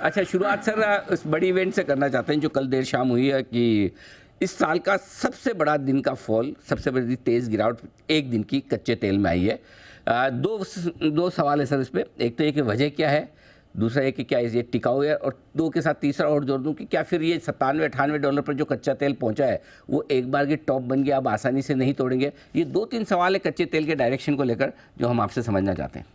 अच्छा, शुरुआत सर उस बड़ी इवेंट से करना चाहते हैं जो कल देर शाम हुई है कि इस साल का सबसे बड़ा दिन का फॉल, सबसे बड़ी तेज़ गिरावट एक दिन की कच्चे तेल में आई है। दो सवाल है सर इस पे। एक तो ये कि वजह क्या है? दूसरा ये कि क्या ये टिकाऊ है? और दो के साथ तीसरा और जोड़ दूँ कि क्या फिर ये $97-98 पर जो कच्चा तेल पहुंचा है वो एक बार की टॉप बन गया, अब आसानी से नहीं तोड़ेंगे? ये 2-3 सवाल है कच्चे तेल के डायरेक्शन को लेकर जो हम आपसे समझना चाहते हैं।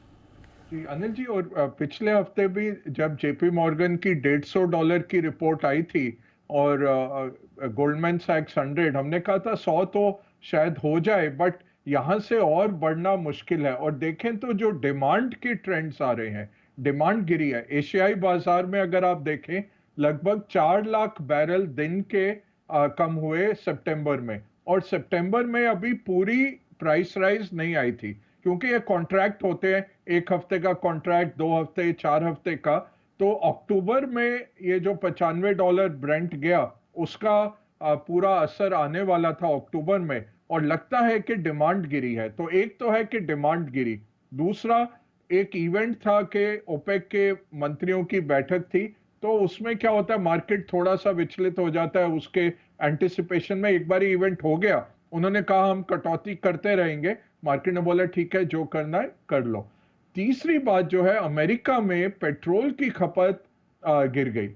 जी अनिल जी, और पिछले हफ्ते भी जब जेपी मॉर्गन की $150 की रिपोर्ट आई थी और गोल्डमैन सैक्स 100, हमने कहा था 100 तो शायद हो जाए, बट यहाँ से और बढ़ना मुश्किल है। और देखें तो जो डिमांड के ट्रेंड्स आ रहे हैं, डिमांड गिरी है एशियाई बाजार में। अगर आप देखें लगभग 4 लाख बैरल दिन के कम हुए सितंबर में, और सितंबर में अभी पूरी प्राइस राइज नहीं आई थी क्योंकि ये कॉन्ट्रैक्ट होते हैं, एक हफ्ते का कॉन्ट्रैक्ट, 2 हफ्ते, 4 हफ्ते का। तो अक्टूबर में ये जो $95 ब्रेंट गया उसका पूरा असर आने वाला था अक्टूबर में, और लगता है कि डिमांड गिरी है। तो एक तो है कि डिमांड गिरी, दूसरा एक इवेंट था कि ओपेक के मंत्रियों की बैठक थी, तो उसमें क्या होता है मार्केट थोड़ा सा विचलित हो जाता है उसके एंटिसिपेशन में। एक बार इवेंट हो गया, उन्होंने कहा हम कटौती करते रहेंगे, मार्केट ने बोला ठीक है जो करना है कर लो। तीसरी बात जो है, अमेरिका में पेट्रोल की खपत गिर गई,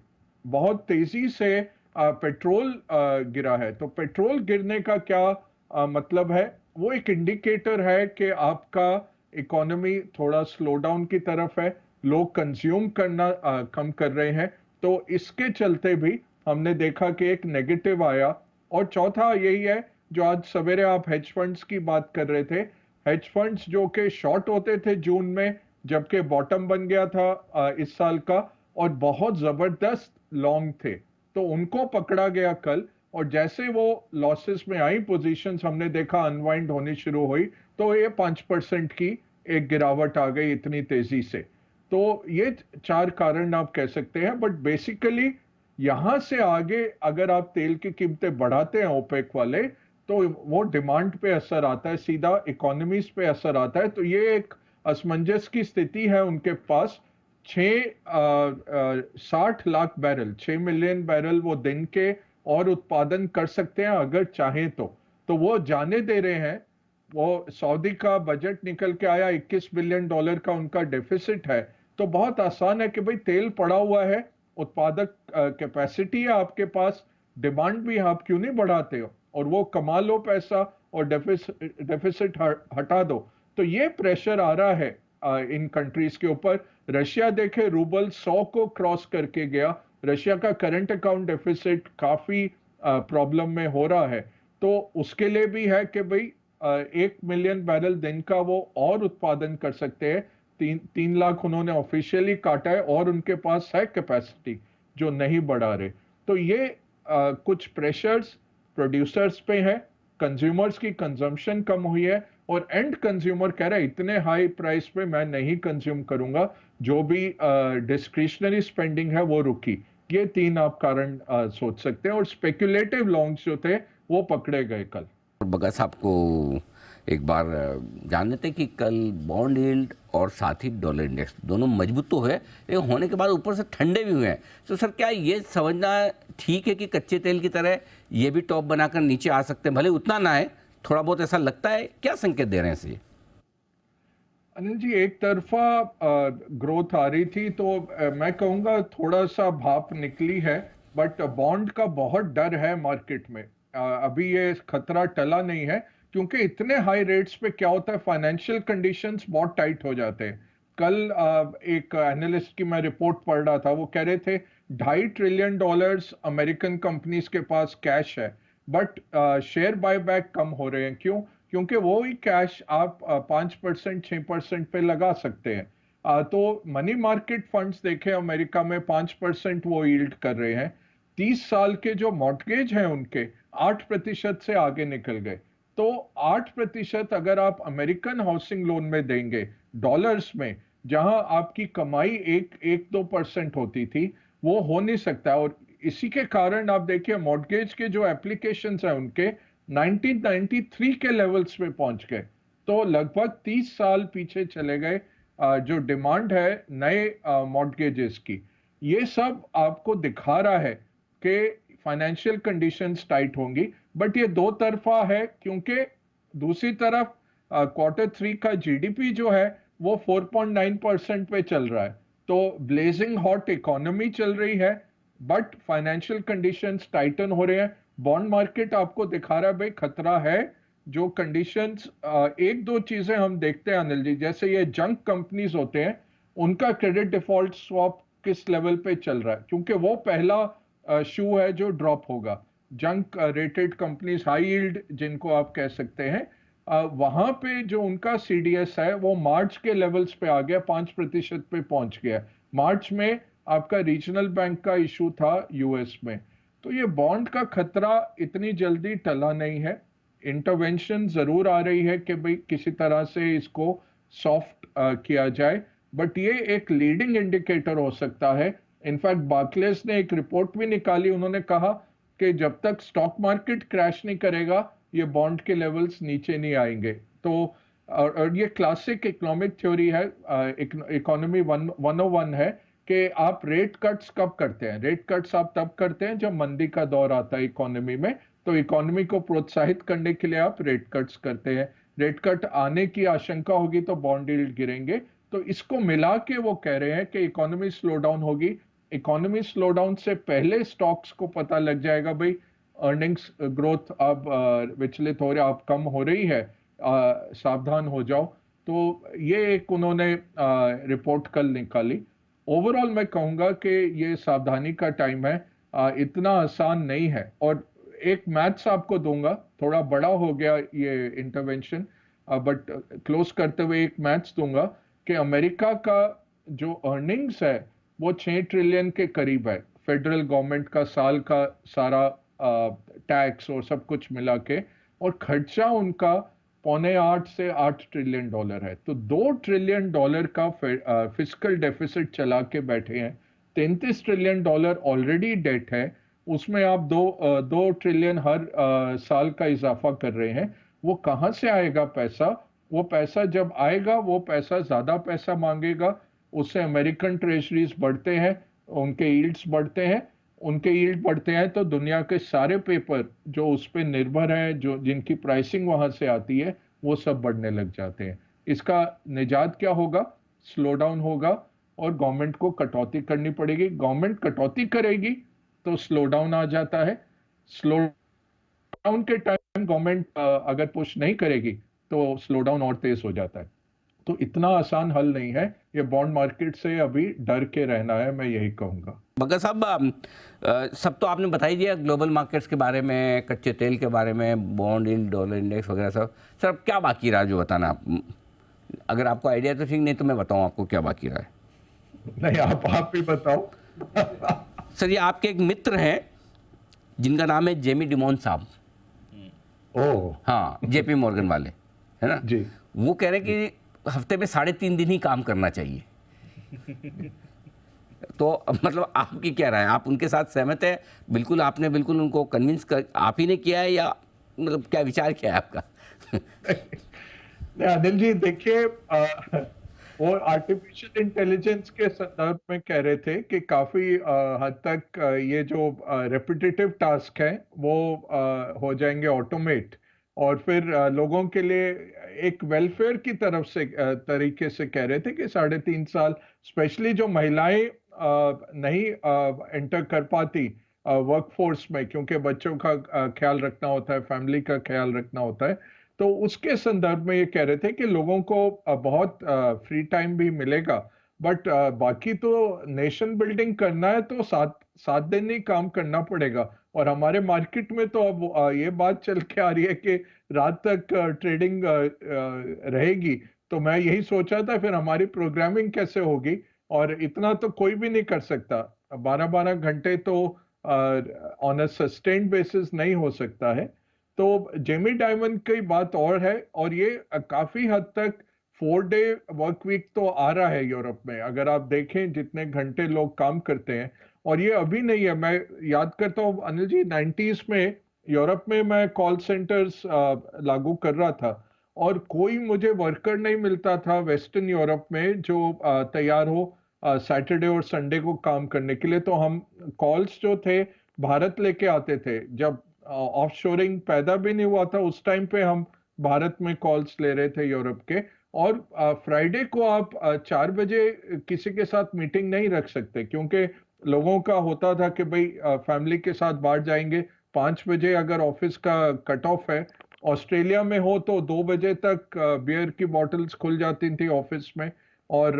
बहुत तेजी से पेट्रोल गिरा है। तो पेट्रोल गिरने का क्या मतलब है? वो एक इंडिकेटर है कि आपका इकोनॉमी थोड़ा स्लो डाउन की तरफ है, लोग कंज्यूम करना कम कर रहे हैं। तो इसके चलते भी हमने देखा कि एक नेगेटिव आया। और चौथा यही है, जो आज सवेरे आप हेज फंड्स की बात कर रहे थे, हेज फंड्स जो कि शॉर्ट होते थे जून में, जबकि बॉटम बन गया था इस साल का, और बहुत जबरदस्त लॉन्ग थे, तो उनको पकड़ा गया कल। और जैसे वो लॉसेस में आई पोजीशंस, हमने देखा अनवाइंड होनी शुरू हुई, तो ये 5% की एक गिरावट आ गई इतनी तेजी से। तो ये चार कारण आप कह सकते हैं, बट बेसिकली यहां से आगे अगर आप तेल की कीमतें बढ़ाते हैं ओपेक वाले, तो वो डिमांड पे असर आता है, सीधा इकोनॉमीज पे असर आता है। तो ये एक असमंजस की स्थिति है उनके पास। 60 लाख बैरल, 6 मिलियन बैरल वो दिन के और उत्पादन कर सकते हैं अगर चाहें तो वो जाने दे रहे हैं। वो सऊदी का बजट निकल के आया, $21 बिलियन का उनका डेफिसिट है। तो बहुत आसान है कि भाई तेल पड़ा हुआ है, उत्पादक कैपेसिटी है आपके पास, डिमांड भी आप क्यों नहीं बढ़ाते हो, और वो कमा लो पैसा और डेफिसिट हटा दो। तो ये प्रेशर आ रहा है इन कंट्रीज के ऊपर। रशिया देखे, रूबल 100 को क्रॉस करके गया, रशिया का करंट अकाउंट डेफिसिट काफी प्रॉब्लम में हो रहा है। तो उसके लिए भी है कि भाई 1 मिलियन बैरल दिन का वो और उत्पादन कर सकते हैं। 3 लाख उन्होंने ऑफिशियली काटा है, और उनके पास है कैपेसिटी जो नहीं बढ़ा रहे। तो ये कुछ प्रेशर्स प्रोड्यूसर्स पे है, कंज्यूमर्स की कंजम्पशन कम हुई है, और एंड कंज्यूमर कह रहा है इतने हाई प्राइस पे मैं नहीं कंज्यूम करूंगा, जो भी डिस्क्रिशनरी स्पेंडिंग है वो रुकी। ये तीन आप कारण सोच सकते हैं, और स्पेक्युलेटिव लॉन्ग्स जो थे वो पकड़े गए कल। और बगा साहब को एक बार जान लेते हैं कि कल बॉन्ड यील्ड और साथ ही डॉलर इंडेक्स दोनों मजबूत तो है, लेकिन होने के बाद ऊपर से ठंडे भी हुए हैं। तो सर क्या ये समझना ठीक है कि कच्चे तेल की तरह ये भी टॉप बनाकर नीचे आ सकते हैं, भले उतना ना है, थोड़ा बहुत ऐसा लगता है? क्या संकेत दे रहे हैं इसे? अनिल जी, एक तरफा ग्रोथ आ रही थी, तो मैं कहूंगा थोड़ा सा भाप निकली है, बट बॉन्ड का बहुत डर है मार्केट में। अभी ये खतरा टला नहीं है, क्योंकि इतने हाई रेट्स पे क्या होता है, फाइनेंशियल कंडीशंस बहुत टाइट हो जाते हैं। कल एक एनालिस्ट की मैं रिपोर्ट पढ़ रहा था, वो कह रहे थे $2.5 ट्रिलियन अमेरिकन कंपनीज के पास कैश है, बट शेयर बायबैक कम हो रहे हैं। क्यों? क्योंकि वो ही कैश आप 5% 6% पे लगा सकते हैं। तो मनी मार्केट फंड्स देखें अमेरिका में 5% वो यील्ड कर रहे हैं। 30 साल के जो मॉर्टगेज हैं उनके 8% से आगे निकल गए। तो 8% अगर आप अमेरिकन हाउसिंग लोन में देंगे डॉलर्स में, जहां आपकी कमाई 1-2% होती थी, वो हो नहीं सकता। और इसी के कारण आप देखिए मॉर्टगेज के जो एप्लीकेशंस हैं उनके 1993 के लेवल्स में पहुंच गए। तो लगभग 30 साल पीछे चले गए जो डिमांड है नए मॉर्टगेजेस की। ये सब आपको दिखा रहा है कि फाइनेंशियल कंडीशंस टाइट होंगी, बट ये दो तरफा है, क्योंकि दूसरी तरफ Q3 का जीडीपी जो है वो 4.9% पे चल रहा है। तो ब्लेजिंग हॉट इकोनॉमी चल रही है, बट फाइनेंशियल कंडीशंस टाइटन हो रहे हैं। बॉन्ड मार्केट आपको दिखा रहा है भाई खतरा है। जो कंडीशंस, एक दो चीजें हम देखते हैं अनिल जी, जैसे ये जंक कंपनीज होते हैं, उनका क्रेडिट डिफॉल्ट स्वैप किस लेवल पे चल रहा है, क्योंकि वो पहला शू है जो ड्रॉप होगा। Junk rated companies, high yield जिनको आप कह सकते हैं, वहां पे जो उनका सीडीएस है वो मार्च के लेवल्स पे आ गया, 5% पे पहुंच गया। मार्च में आपका रीजनल बैंक का इशू था यूएस में। तो ये बॉन्ड का खतरा इतनी जल्दी टला नहीं है। इंटरवेंशन जरूर आ रही है कि भाई किसी तरह से इसको सॉफ्ट किया जाए, बट ये एक लीडिंग इंडिकेटर हो सकता है। इनफैक्ट बार्कलेस ने एक रिपोर्ट भी निकाली, उन्होंने कहा कि जब तक स्टॉक मार्केट क्रैश नहीं करेगा ये बॉन्ड के लेवल्स नीचे नहीं आएंगे। तो और ये क्लासिक इकोनॉमिक थ्योरी है, इकोनॉमी 101 है कि आप रेट कट्स कब करते हैं। रेट कट्स आप तब करते हैं जब मंदी का दौर आता है इकोनॉमी में, तो इकोनॉमी को प्रोत्साहित करने के लिए आप रेट कट्स करते हैं। रेट कट आने की आशंका होगी तो बॉन्ड यील्ड गिरेंगे। तो इसको मिला के वो कह रहे हैं कि इकोनॉमी स्लो डाउन होगी। इकोनॉमी स्लो डाउन से पहले स्टॉक्स को पता लग जाएगा भाई अर्निंग्स ग्रोथ अब विचलित हो रहा, अब कम हो रही है, सावधान हो जाओ। तो ये एक उन्होंने रिपोर्ट कल निकाली। ओवरऑल मैं कहूंगा कि ये सावधानी का टाइम है, इतना आसान नहीं है। और एक मैथ्स आपको दूंगा, थोड़ा बड़ा हो गया ये इंटरवेंशन, बट क्लोज करते हुए एक मैथ्स दूंगा कि अमेरिका का जो अर्निंग्स है वो 6 ट्रिलियन के करीब है। फेडरल गवर्नमेंट का साल का सारा टैक्स और सब कुछ मिला के, और खर्चा उनका 7.8 से 8 ट्रिलियन डॉलर है। तो 2 ट्रिलियन डॉलर का फिस्कल डेफिसिट चला के बैठे हैं। 33 ट्रिलियन डॉलर ऑलरेडी डेट है, उसमें आप 2 ट्रिलियन हर साल का इजाफा कर रहे हैं। वो कहाँ से आएगा पैसा? वो पैसा जब आएगा वो पैसा ज्यादा पैसा मांगेगा, उससे अमेरिकन ट्रेजरीज बढ़ते हैं, उनके यील्ड्स बढ़ते हैं। उनके यील्ड बढ़ते हैं तो दुनिया के सारे पेपर जो उस पर निर्भर हैं, जो जिनकी प्राइसिंग वहां से आती है, वो सब बढ़ने लग जाते हैं। इसका निजात क्या होगा? स्लो डाउन होगा और गवर्नमेंट को कटौती करनी पड़ेगी। गवर्नमेंट कटौती करेगी तो स्लो डाउन आ जाता है। स्लो डाउन के टाइम गवर्नमेंट अगर पुश नहीं करेगी तो स्लो डाउन और तेज हो जाता है। तो इतना आसान हल नहीं है। ये बॉन्ड मार्केट से अभी डर के रहना है, मैं यही कहूंगा। मगर साहब, सब तो आपने बता ही दिया, ग्लोबल मार्केट्स के बारे में, कच्चे तेल के बारे में, बॉन्ड यील्ड, डॉलर इंडेक्स वगैरह सब। सर अब क्या बाकी रहा जो बताना आप, अगर आपको आइडिया तो ठीक, नहीं तो मैं बताऊं आपको क्या बाकी रहा है। नहीं, आप भी बताओ। सर ये आपके एक मित्र हैं जिनका नाम है जेमी डिमोन साहब। ओह, हाँ, जेपी मॉर्गन वाले, है ना। जी। वो कह रहे हैं कि हफ्ते में 3.5 दिन ही काम करना चाहिए। तो मतलब आपकी क्या राय है? आप उनके साथ सहमत है? बिल्कुल, आपने बिल्कुल उनको कन्विंस कर, आप ही ने किया है, या मतलब क्या विचार क्या है आपका? नहीं, अनिल जी देखिए, वो आर्टिफिशियल इंटेलिजेंस के संदर्भ में कह रहे थे कि काफी हद तक ये जो रेपिटेटिव टास्क हैं वो हो जाएंगे ऑटोमेट, और फिर लोगों के लिए एक वेलफेयर की तरफ से तरीके से कह रहे थे कि 3.5 साल, स्पेशली जो महिलाएं नहीं एंटर कर पाती वर्कफोर्स में, क्योंकि बच्चों का ख्याल रखना होता है, फैमिली का ख्याल रखना होता है। तो उसके संदर्भ में ये कह रहे थे कि लोगों को बहुत फ्री टाइम भी मिलेगा, बट बाकी तो नेशन बिल्डिंग करना है तो 7 दिन ही काम करना पड़ेगा। और हमारे मार्केट में तो अब ये बात चल के आ रही है कि रात तक ट्रेडिंग रहेगी। तो मैं यही सोचा था फिर हमारी प्रोग्रामिंग कैसे होगी, और इतना तो कोई भी नहीं कर सकता। 12-12 घंटे तो ऑन अ सस्टेन्ड बेसिस नहीं हो सकता है। तो जेमी डायमंड की बात और है, और ये काफी हद तक 4 डे वर्क वीक तो आ रहा है यूरोप में, अगर आप देखें जितने घंटे लोग काम करते हैं। और ये अभी नहीं है, मैं याद करता हूँ अनिल जी, 90s में यूरोप में मैं कॉल सेंटर्स लागू कर रहा था, और कोई मुझे वर्कर नहीं मिलता था वेस्टर्न यूरोप में जो तैयार हो सैटरडे और संडे को काम करने के लिए, तो हम कॉल्स जो थे भारत लेके आते थे। जब ऑफशोरिंग पैदा भी नहीं हुआ था उस टाइम पे हम भारत में कॉल्स ले रहे थे यूरोप के। और फ्राइडे को आप 4 बजे किसी के साथ मीटिंग नहीं रख सकते, क्योंकि लोगों का होता था कि भाई फैमिली के साथ बाहर जाएंगे। 5 बजे अगर ऑफिस का कट ऑफ है, ऑस्ट्रेलिया में हो तो 2 बजे तक बियर की बॉटल्स खुल जाती थी ऑफिस में, और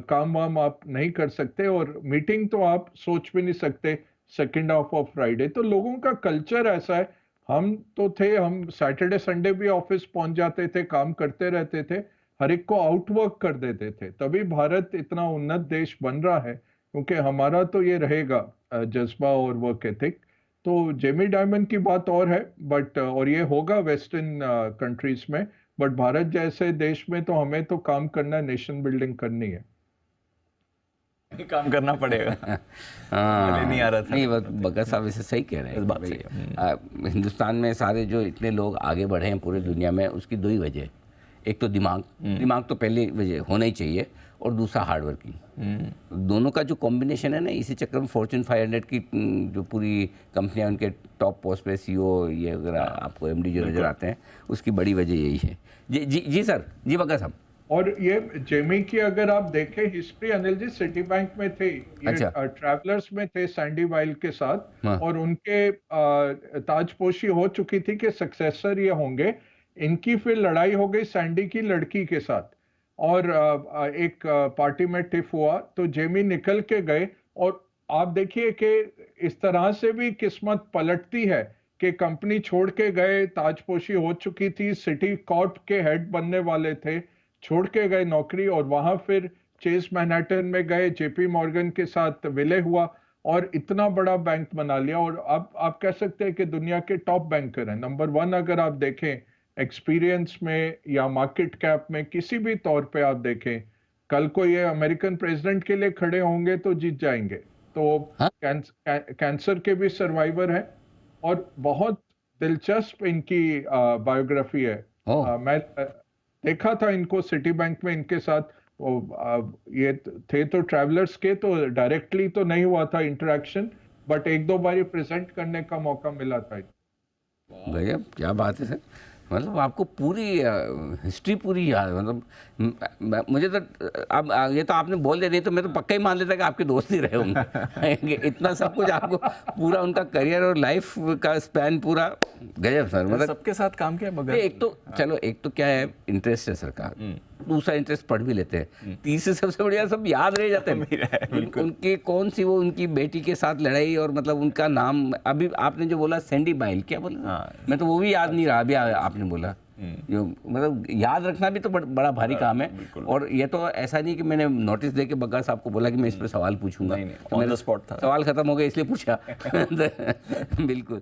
काम वाम आप नहीं कर सकते, और मीटिंग तो आप सोच भी नहीं सकते सेकेंड हाफ ऑफ फ्राइडे। तो लोगों का कल्चर ऐसा है। हम तो थे, हम सैटरडे संडे भी ऑफिस पहुंच जाते थे, काम करते रहते थे, हर एक को आउटवर्क कर देते थे। तभी भारत इतना उन्नत देश बन रहा है, क्योंकि हमारा तो ये रहेगा जज्बा और वर्क एथिक। तो जेमी डायमंड की बात और है, बट और ये होगा वेस्टर्न कंट्रीज में, बट भारत जैसे देश में तो हमें तो काम करना है, नेशन बिल्डिंग करनी है। काम करना पड़ेगा। हाँ, नहीं आ रहा था। नहीं बग्गा साहब इसे सही कह रहे हैं। इस बात भाई, सही है। हिंदुस्तान में सारे जो इतने लोग आगे बढ़े हैं पूरे दुनिया में, उसकी दो ही वजह। एक तो दिमाग तो पहली वजह होना ही चाहिए, और दूसरा हार्ड वर्किंग। दोनों का जो कॉम्बिनेशन है ना, इसी चक्कर में फॉर्च्यून 500 की जो पूरी कंपनियां, उनके टॉप पोस्ट पे सीईओ ये वगैरह आपको एमडी जो नजर आते हैं, उसकी बड़ी वजह यही है। जी सर, जी बग्गा साहब। और ये जेमी की अगर आप देखें history, Anil ji city bank में थे, ये अच्छा। ट्रैवलर्स में थे सैंडी वाइल के साथ, हाँ। और उनके ताजपोशी हो चुकी थी कि सक्सेसर ये होंगे। इनकी फिर लड़ाई हो गई सैंडी की लड़की के साथ, और एक पार्टी में टिफ हुआ, तो जेमी निकल के गए। और आप देखिए कि इस तरह से भी किस्मत पलटती है कि कंपनी छोड़ के गए, ताजपोशी हो चुकी थी, सिटी कॉर्प के हेड बनने वाले थे, छोड़ के गए नौकरी, और वहां फिर चेस मैनहट्टन में गए, जेपी मॉर्गन के साथ विलय हुआ, और इतना बड़ा बैंक बना लिया। और अब आप कह सकते हैं कि दुनिया के टॉप बैंकर हैं, नंबर 1 अगर आप देखें एक्सपीरियंस में या मार्केट कैप में, किसी भी तौर पे आप देखें। कल को ये अमेरिकन प्रेसिडेंट के लिए खड़े होंगे तो जीत जाएंगे। तो हाँ? कैंसर के भी सर्वाइवर हैं, और बहुत दिलचस्प इनकी बायोग्राफी है। ओह। मैं देखा था इनको सिटी बैंक में, इनके साथ ये थे तो ट्रैवलर्स के, तो डायरेक्टली तो नहीं हुआ था इंटरेक्शन, बट एक दो बार प्रेजेंट करने का मौका मिला था। भैया क्या बात है सर, मतलब आपको पूरी हिस्ट्री पूरी याद है। मतलब मुझे तो अब ये तो आपने बोल दिया, नहीं तो मैं तो पक्का ही मान लेता कि आपके दोस्त ही रहे होंगे। इतना सब कुछ आपको, पूरा उनका करियर और लाइफ का स्पैन पूरा गजब सर। मतलब सबके साथ काम किया बगैर। एक तो चलो, एक तो क्या है, इंटरेस्ट है सरकार, दूसरा इंटरेस्ट पढ़ भी लेते हैं, तीसरे सबसे बढ़िया सब याद रह जाते हैं। उनकी कौन सी वो उनकी बेटी के साथ लड़ाई, और मतलब उनका नाम अभी आपने जो बोला सैंडी बाइल, क्या बोला, मैं तो वो भी याद नहीं रहा अभी आपने बोला। जो मतलब याद रखना भी तो बड़ा भारी काम है। और ये तो ऐसा नहीं कि मैंने नोटिस दे के बग्गा साहब को बोला कि मैं इस पर सवाल पूछूंगा, ऑन द स्पॉट था, सवाल खत्म हो गया इसलिए पूछा। बिल्कुल।